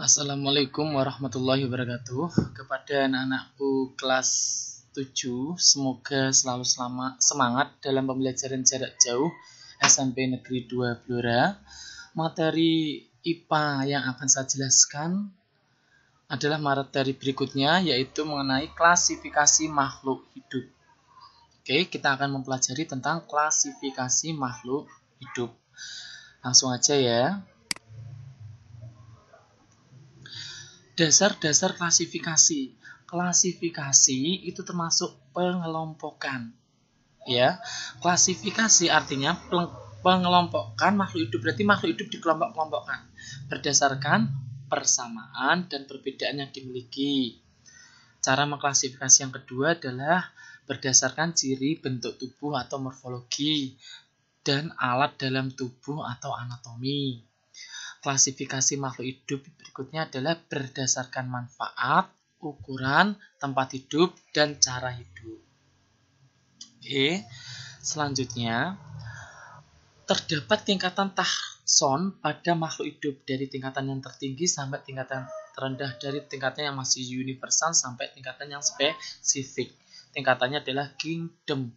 Assalamualaikum warahmatullahi wabarakatuh. Kepada anak-anakku kelas 7, semoga selalu semangat dalam pembelajaran jarak jauh SMP Negeri 2 Blora. Materi IPA yang akan saya jelaskan adalah materi berikutnya, yaitu mengenai klasifikasi makhluk hidup. Oke, kita akan mempelajari tentang klasifikasi makhluk hidup. Langsung aja ya. Dasar-dasar klasifikasi. Klasifikasi itu termasuk pengelompokan. Ya, klasifikasi artinya pengelompokan makhluk hidup. Berarti makhluk hidup dikelompok-kelompokkan berdasarkan persamaan dan perbedaan yang dimiliki. Cara mengklasifikasi yang kedua adalah berdasarkan ciri bentuk tubuh atau morfologi dan alat dalam tubuh atau anatomi. Klasifikasi makhluk hidup berikutnya adalah berdasarkan manfaat, ukuran, tempat hidup, dan cara hidup. Oke, selanjutnya terdapat tingkatan takson pada makhluk hidup dari tingkatan yang tertinggi sampai tingkatan terendah, dari tingkatan yang masih universal sampai tingkatan yang spesifik. Tingkatannya adalah kingdom,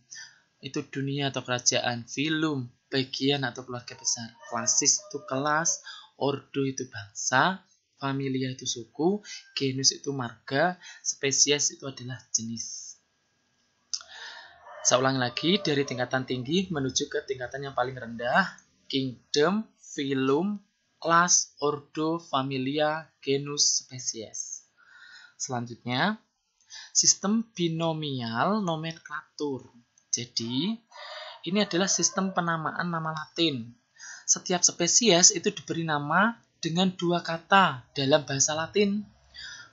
itu dunia atau kerajaan, filum, bagian atau keluarga besar, klasis itu kelas, ordo itu bangsa, familia itu suku, genus itu marga, spesies itu adalah jenis. Saya ulangi lagi, dari tingkatan tinggi menuju ke tingkatan yang paling rendah, kingdom, filum, kelas, ordo, familia, genus, spesies. Selanjutnya, sistem binomial nomenklatur. Jadi, ini adalah sistem penamaan nama Latin. Setiap spesies itu diberi nama dengan dua kata dalam bahasa Latin.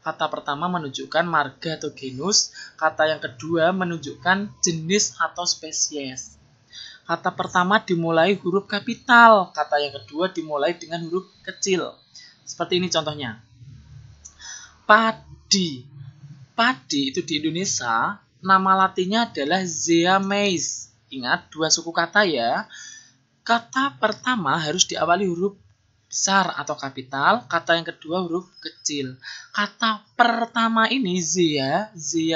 Kata pertama menunjukkan marga atau genus, kata yang kedua menunjukkan jenis atau spesies. Kata pertama dimulai huruf kapital, kata yang kedua dimulai dengan huruf kecil. Seperti ini contohnya. Padi. Padi itu di Indonesia, nama latinnya adalah Zea mays. Ingat, dua suku kata ya. Kata pertama harus diawali huruf besar atau kapital, kata yang kedua huruf kecil. Kata pertama ini Zea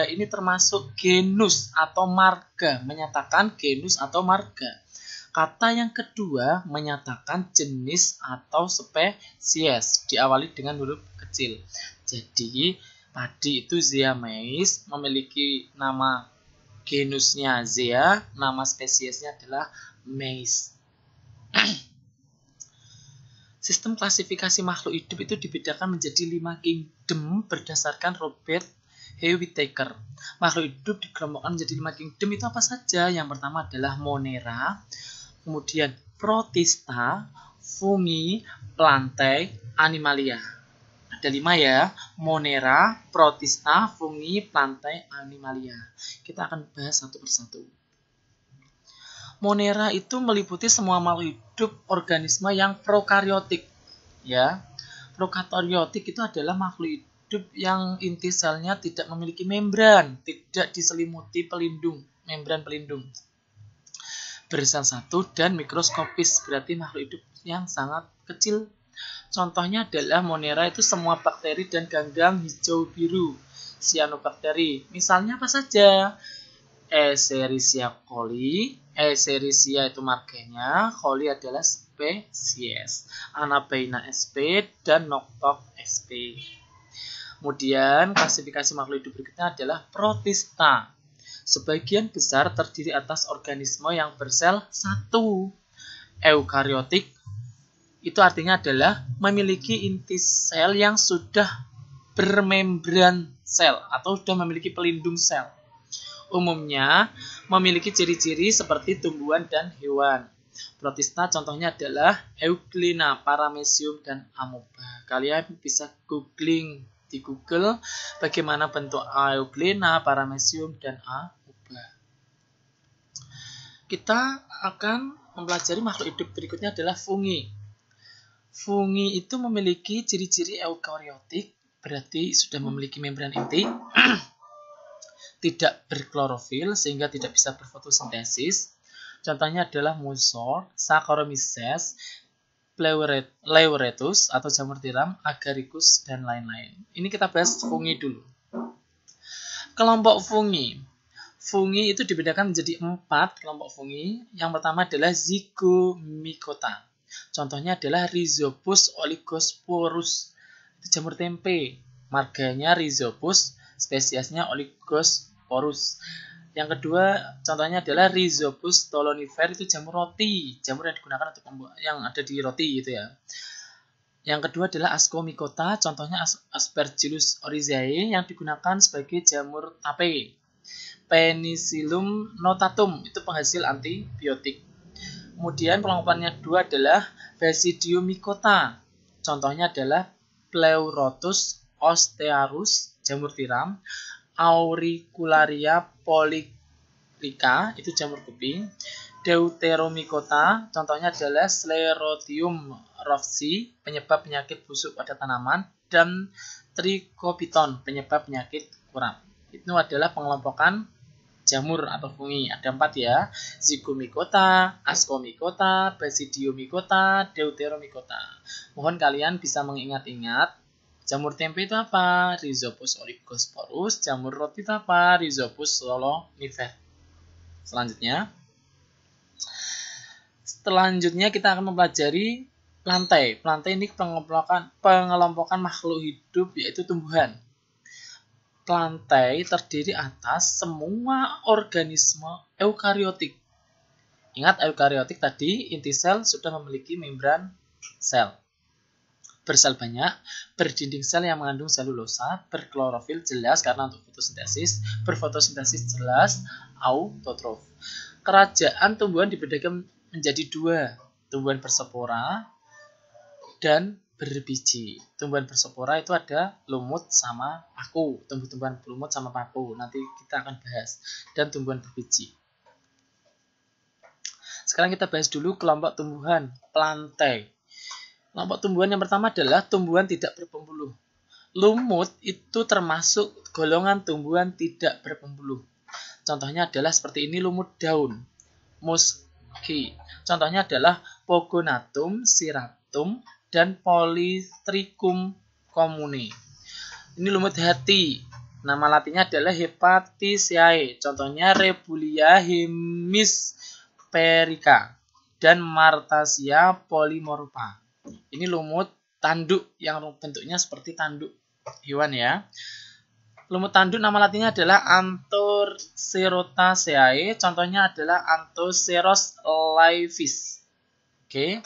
ini termasuk genus atau marga, menyatakan genus atau marga. Kata yang kedua menyatakan jenis atau spesies, diawali dengan huruf kecil. Jadi, padi itu Zea mays, memiliki nama genusnya Zea, nama spesiesnya adalah mays. Sistem klasifikasi makhluk hidup itu dibedakan menjadi 5 kingdom berdasarkan Robert H. Whittaker. Makhluk hidup dikelompokkan menjadi 5 kingdom itu apa saja? Yang pertama adalah Monera, kemudian Protista, Fungi, Plantae, Animalia. Ada 5 ya, Monera, Protista, Fungi, Plantae, Animalia. Kita akan bahas satu persatu. Monera itu meliputi semua makhluk hidup organisme yang prokaryotik. Ya, prokaryotik itu adalah makhluk hidup yang inti selnya tidak memiliki membran, tidak diselimuti membran pelindung. Bersel satu dan mikroskopis, berarti makhluk hidup yang sangat kecil. Contohnya adalah Monera itu semua bakteri dan ganggang hijau biru, cyanobactery. Misalnya apa saja? Escherichia coli, Escherichia itu marganya, coli adalah spesies, Anabaina sp dan Noctoc sp. Kemudian klasifikasi makhluk hidup berikutnya adalah Protista. Sebagian besar terdiri atas organisme yang bersel satu. Eukaryotik itu artinya adalah memiliki inti sel yang sudah bermembran sel atau sudah memiliki pelindung sel. Umumnya memiliki ciri-ciri seperti tumbuhan dan hewan. Protista contohnya adalah Euglena, Paramecium, dan Amoeba. Kalian bisa googling di Google bagaimana bentuk Euglena, Paramecium, dan Amoeba. Kita akan mempelajari makhluk hidup berikutnya adalah fungi. Fungi itu memiliki ciri-ciri eukaryotik, berarti sudah memiliki membran inti. Tidak berklorofil sehingga tidak bisa berfotosintesis. Contohnya adalah Musor, Saccharomyces, Pleuretus atau jamur tiram, agaricus, dan lain-lain. Ini kita bahas fungi dulu. Kelompok fungi. Fungi itu dibedakan menjadi 4 kelompok fungi. Yang pertama adalah Zygomicota. Contohnya adalah Rhizopus oligosporus. Itu jamur tempe. Marganya Rhizopus, spesiesnya Oligosporus. Yang kedua, contohnya adalah Rhizopus stolonifer, itu jamur roti, jamur yang digunakan untuk yang ada di roti gitu ya. Yang kedua adalah Ascomycota, contohnya Aspergillus oryzae yang digunakan sebagai jamur tape. Penicillium notatum, itu penghasil antibiotik. Kemudian kelompokannya kedua adalah Basidiomycota, contohnya adalah Pleurotus ostearus, jamur tiram. Auricularia polyrica, itu jamur kuping. Deuteromycota, contohnya adalah Sclerotium rothschild, penyebab penyakit busuk pada tanaman, dan Trichobiton, penyebab penyakit kurap. Itu adalah pengelompokan jamur atau fungi. Ada 4 ya, Zygomicota, Ascomycota, Basidiomycota, Deuteromycota. Mohon kalian bisa mengingat-ingat. Jamur tempe itu apa? Rhizopus oligosporus. Jamur roti itu apa? Rhizopus stolonifer. Selanjutnya kita akan mempelajari plantae. Plantae ini pengelompokan makhluk hidup, yaitu tumbuhan. Plantae terdiri atas semua organisme eukariotik. Ingat, eukariotik tadi inti sel sudah memiliki membran sel. Bersel banyak, berdinding sel yang mengandung selulosa, berklorofil jelas karena untuk fotosintesis, berfotosintesis jelas, autotrof. Kerajaan tumbuhan dibedakan menjadi 2, tumbuhan bersepora dan berbiji. Tumbuhan bersepora itu ada lumut sama paku, tumbuh-tumbuhan lumut sama paku, nanti kita akan bahas, dan tumbuhan berbiji. Sekarang kita bahas dulu kelompok tumbuhan, plantae. Kelompok tumbuhan yang pertama adalah tumbuhan tidak berpembuluh. Lumut itu termasuk golongan tumbuhan tidak berpembuluh. Contohnya adalah seperti ini, lumut daun, musci. Contohnya adalah Pogonatum, Ceratum, dan Polytrichum commune. Ini lumut hati. Nama latinnya adalah Hepaticae. Contohnya Rebulia hemisperica dan Martasia polymorpha. Ini lumut tanduk yang bentuknya seperti tanduk hewan ya. Lumut tanduk nama latinnya adalah Anthocerotaceae. Contohnya adalah Anthoceros laevis. Oke.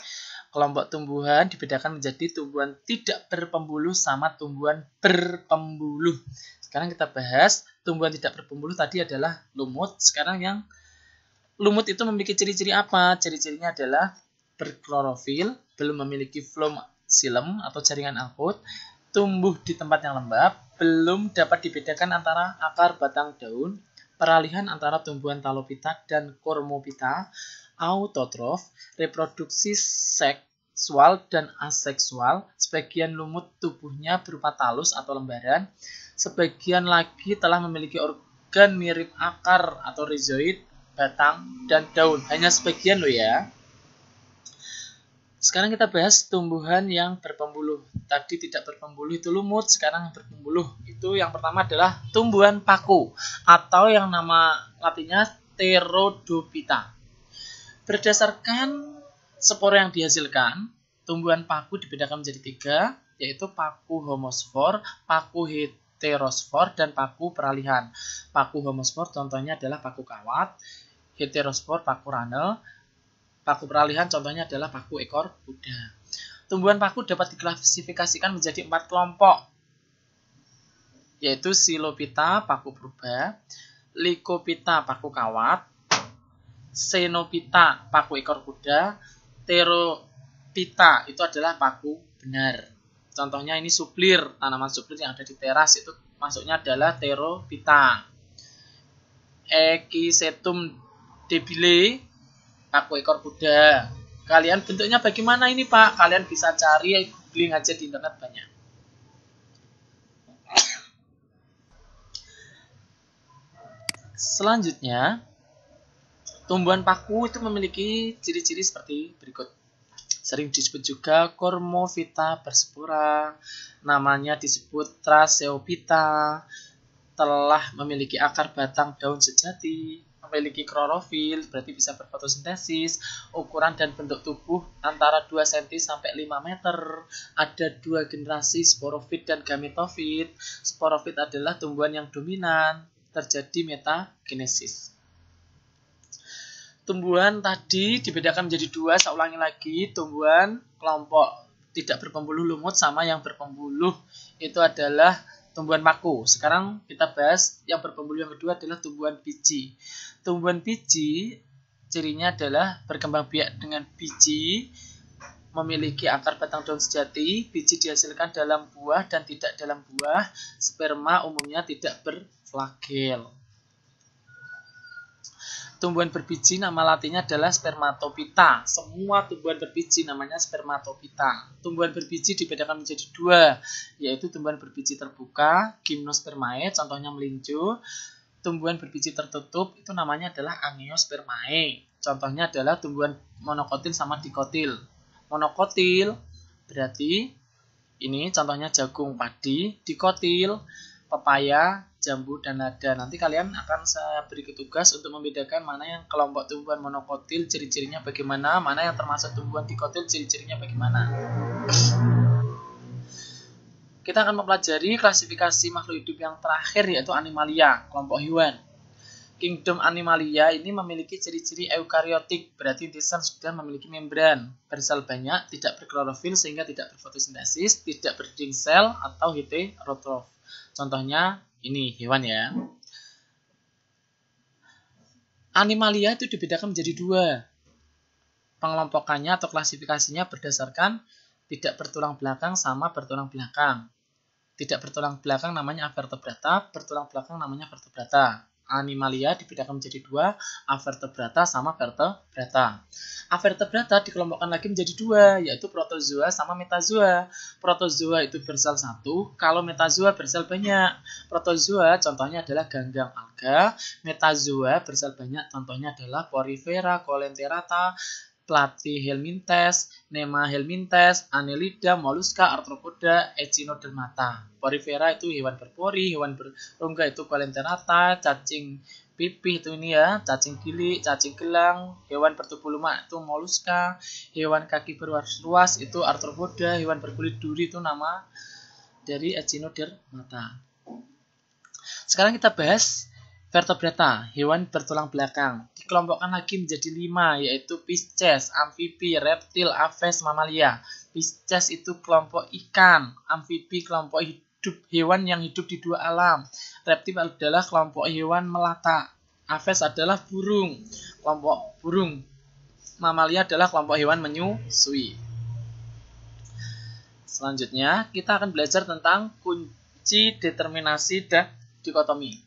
Kelompok tumbuhan dibedakan menjadi tumbuhan tidak berpembuluh sama tumbuhan berpembuluh. Sekarang kita bahas tumbuhan tidak berpembuluh tadi adalah lumut. Sekarang yang lumut itu memiliki ciri-ciri apa? Ciri-cirinya adalah berklorofil, belum memiliki phloem atau jaringan angkut, tumbuh di tempat yang lembab, belum dapat dibedakan antara akar, batang, daun, peralihan antara tumbuhan Talophyta dan Cormophyta, autotrof, reproduksi seksual dan aseksual, sebagian lumut tubuhnya berupa talus atau lembaran, sebagian lagi telah memiliki organ mirip akar atau rhizoid, batang, dan daun. Hanya sebagian loh ya. Sekarang kita bahas tumbuhan yang berpembuluh. Tadi tidak berpembuluh itu lumut, sekarang yang berpembuluh itu yang pertama adalah tumbuhan paku atau yang nama latinnya Pterodophyta. Berdasarkan spora yang dihasilkan, tumbuhan paku dibedakan menjadi 3, yaitu paku homosfor, paku heterosfor, dan paku peralihan. Paku homosfor contohnya adalah paku kawat, heterosfor paku ranel, paku peralihan contohnya adalah paku ekor kuda. Tumbuhan paku dapat diklasifikasikan menjadi 4 kelompok, yaitu Silophyta paku purba, Lycophyta paku kawat, Xenophyta paku ekor kuda, Pterophyta itu adalah paku benar. Contohnya ini suplir, tanaman suplir yang ada di teras itu masuknya adalah Pterophyta. Equisetum debile paku ekor kuda. Kalian bentuknya bagaimana ini Pak? Kalian bisa cari, googling aja di internet banyak. Selanjutnya, tumbuhan paku itu memiliki ciri-ciri seperti berikut. Sering disebut juga Cormovita berspora, namanya disebut Tracheophyta, telah memiliki akar batang daun sejati, memiliki klorofil, berarti bisa berfotosintesis, ukuran dan bentuk tubuh antara 2 cm sampai 5 meter, ada 2 generasi sporofit dan gametofit. Sporofit adalah tumbuhan yang dominan, terjadi metagenesis. Tumbuhan tadi dibedakan menjadi 2, saya ulangi lagi, tumbuhan kelompok tidak berpembuluh lumut sama yang berpembuluh itu adalah tumbuhan paku. Sekarang kita bahas yang berpembuluh yang kedua adalah tumbuhan biji. Tumbuhan biji cirinya adalah berkembang biak dengan biji, memiliki akar batang daun sejati, biji dihasilkan dalam buah dan tidak dalam buah, sperma umumnya tidak berflagel. Tumbuhan berbiji nama latinnya adalah Spermatophyta. Semua tumbuhan berbiji namanya Spermatophyta. Tumbuhan berbiji dibedakan menjadi 2, yaitu tumbuhan berbiji terbuka, Gymnospermae, contohnya melinjo. Tumbuhan berbiji tertutup itu namanya adalah Angiospermae. Contohnya adalah tumbuhan monokotil sama dikotil. Monokotil berarti ini contohnya jagung, padi, dikotil, pepaya, jambu, dan lada. Nanti kalian akan saya beri tugas untuk membedakan mana yang kelompok tumbuhan monokotil, ciri-cirinya bagaimana, mana yang termasuk tumbuhan dikotil, ciri-cirinya bagaimana. Kita akan mempelajari klasifikasi makhluk hidup yang terakhir, yaitu Animalia, kelompok hewan. Kingdom Animalia ini memiliki ciri-ciri eukariotik, berarti inti sel sudah memiliki membran, bersel banyak, tidak berklorofil sehingga tidak berfotosintesis, tidak berdinding sel atau heterotrof. Contohnya ini hewan ya. Animalia itu dibedakan menjadi 2. Pengelompokannya atau klasifikasinya berdasarkan tidak bertulang belakang sama bertulang belakang. Tidak bertulang belakang namanya avertebrata, bertulang belakang namanya vertebrata. Animalia dibedakan menjadi 2, avertebrata sama vertebrata. Avertebrata dikelompokkan lagi menjadi 2, yaitu protozoa sama metazoa. Protozoa itu bersel 1, kalau metazoa bersel banyak. Protozoa contohnya adalah ganggang alga, metazoa bersel banyak contohnya adalah Porifera, Coelenterata, Platyhelminthes, Nemahelminthes, Annelida, Mollusca, Arthropoda, Echinodermata. Porifera itu hewan berpori, hewan berongga itu Coelenterata, cacing pipih itu ini ya, cacing gilik, cacing gelang, hewan bertubuh lumak itu Mollusca, hewan kaki beruas-ruas itu Arthropoda, hewan berkulit duri itu nama dari Echinodermata. Sekarang kita bahas vertebrata, hewan bertulang belakang. Dikelompokkan lagi menjadi 5, yaitu Pisces, amfibi, reptil, aves, mamalia. Pisces itu kelompok ikan, amfibi kelompok hidup hewan yang hidup di 2 alam. Reptil adalah kelompok hewan melata. Aves adalah burung, kelompok burung. Mamalia adalah kelompok hewan menyusui. Selanjutnya, kita akan belajar tentang kunci determinasi dan dikotomi.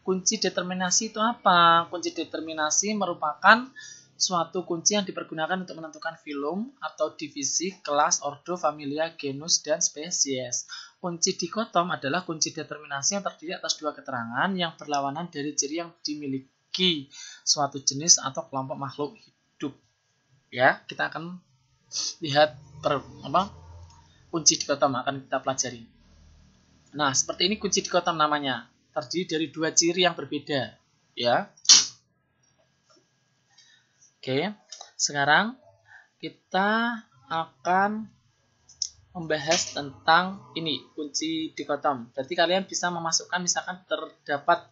Kunci determinasi itu apa? Kunci determinasi merupakan suatu kunci yang dipergunakan untuk menentukan filum atau divisi, kelas, ordo, familia, genus, dan spesies. Kunci dikotom adalah kunci determinasi yang terdiri atas 2 keterangan yang berlawanan dari ciri yang dimiliki suatu jenis atau kelompok makhluk hidup. Ya, kita akan lihat kunci dikotom akan kita pelajari. Nah, seperti ini kunci dikotom namanya. Terdiri dari 2 ciri yang berbeda, ya. Oke, sekarang kita akan membahas tentang ini kunci dikotom. Berarti kalian bisa memasukkan, misalkan terdapat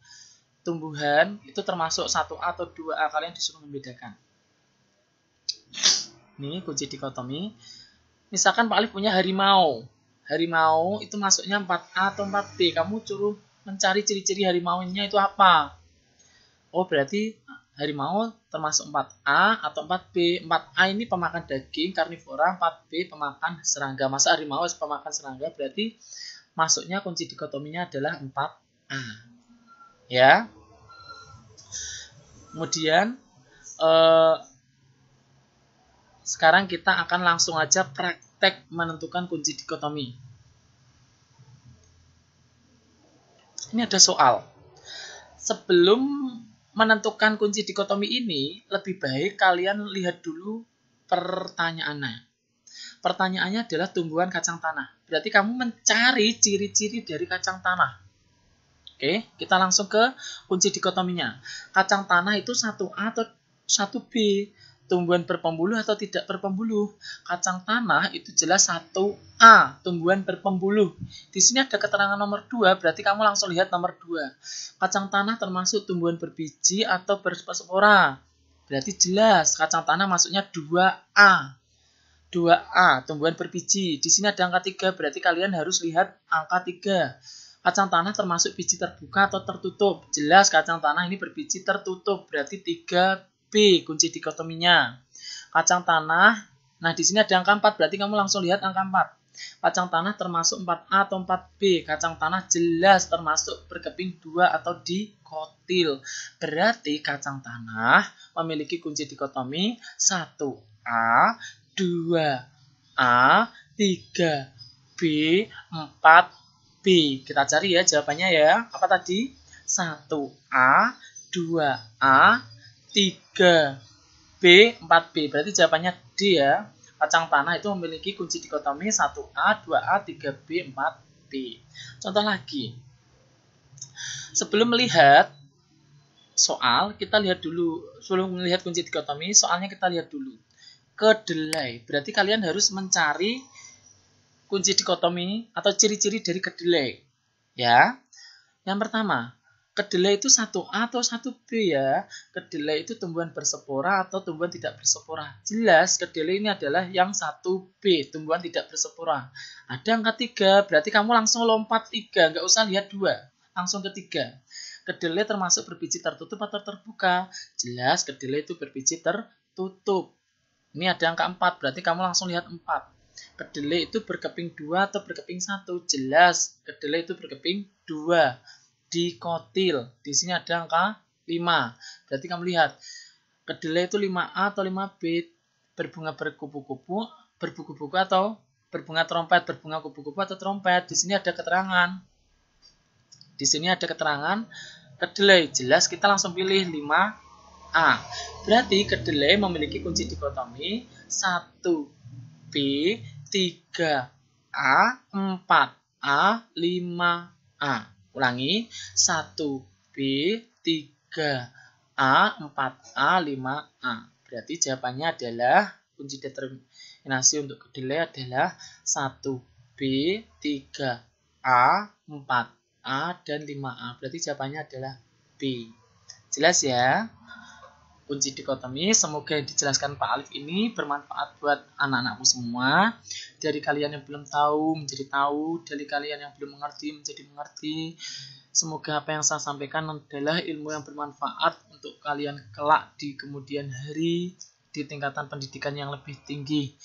tumbuhan itu termasuk 1A atau 2A, kalian disuruh membedakan. Ini kunci dikotomi. Misalkan Pak Alif punya harimau. Harimau itu masuknya 4A atau 4B. Kamu suruh mencari ciri-ciri harimaunya itu apa? Oh, berarti harimau termasuk 4A atau 4B. 4A ini pemakan daging, karnivora, 4B pemakan serangga. Masa harimau pemakan serangga, berarti masuknya kunci dikotominya adalah 4A. Ya. Kemudian sekarang kita akan langsung aja praktek menentukan kunci dikotomi. Ini ada soal. Sebelum menentukan kunci dikotomi ini, lebih baik kalian lihat dulu pertanyaannya. Pertanyaannya adalah tumbuhan kacang tanah. Berarti kamu mencari ciri-ciri dari kacang tanah. Oke, kita langsung ke kunci dikotominya. Kacang tanah itu 1A atau 1B? Tumbuhan berpembuluh atau tidak berpembuluh? Kacang tanah itu jelas 1A, tumbuhan berpembuluh. Di sini ada keterangan nomor 2, berarti kamu langsung lihat nomor 2. Kacang tanah termasuk tumbuhan berbiji atau berspora? Berarti jelas kacang tanah masuknya 2A. 2A, tumbuhan berbiji. Di sini ada angka 3, berarti kalian harus lihat angka 3. Kacang tanah termasuk biji terbuka atau tertutup? Jelas kacang tanah ini berbiji tertutup, berarti 3B kunci dikotominya. Kacang tanah, nah di sini ada angka 4, berarti kamu langsung lihat angka 4. Kacang tanah termasuk 4A atau 4B? Kacang tanah jelas termasuk berkeping 2 atau dikotil. Berarti kacang tanah memiliki kunci dikotomi 1A, 2A, 3B, 4B. Kita cari ya jawabannya ya. Apa tadi? 1A, 2A, 3B, 4B. Berarti jawabannya D ya. Kacang tanah itu memiliki kunci dikotomi 1A, 2A, 3B, 4B. Contoh lagi. Sebelum melihat soal, kita lihat dulu. Sebelum melihat kunci dikotomi, soalnya kita lihat dulu. Kedelai. Berarti kalian harus mencari kunci dikotomi atau ciri-ciri dari kedelai. Ya. Yang pertama, kedelai itu 1A atau 1B ya. Kedelai itu tumbuhan berspora atau tumbuhan tidak berspora. Jelas kedelai ini adalah yang 1B, tumbuhan tidak berspora. Ada angka 3, berarti kamu langsung lompat 3, nggak usah lihat 2. Langsung ke 3. Kedelai termasuk berbiji tertutup atau terbuka? Jelas kedelai itu berbiji tertutup. Ini ada angka 4, berarti kamu langsung lihat 4. Kedelai itu berkeping 2 atau berkeping 1? Jelas, kedelai itu berkeping 2. Dikotil. Di sini ada angka 5. Berarti kamu lihat, kedelai itu 5A atau 5B? Berbunga berkupu-kupu, berbuku-buku atau berbunga trompet? Berbunga kupu-kupu atau trompet? Di sini ada keterangan. Di sini ada keterangan kedelai. Jelas, kita langsung pilih 5A. Berarti kedelai memiliki kunci dikotomi 1B, 3A, 4A, 5A. Ulangi, 1B, 3A, 4A, 5A. Berarti jawabannya adalah kunci determinasi untuk kedelai adalah 1B, 3A, 4A, dan 5A. Berarti jawabannya adalah B. Jelas ya? Kunci dikotomi, semoga yang dijelaskan Pak Alif ini bermanfaat buat anak-anakku semua. Dari kalian yang belum tahu menjadi tahu, dari kalian yang belum mengerti menjadi mengerti. Semoga apa yang saya sampaikan adalah ilmu yang bermanfaat untuk kalian kelak di kemudian hari di tingkatan pendidikan yang lebih tinggi.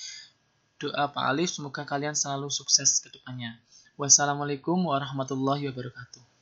Doa Pak Alif, semoga kalian selalu sukses ke depannya. Wassalamualaikum warahmatullahi wabarakatuh.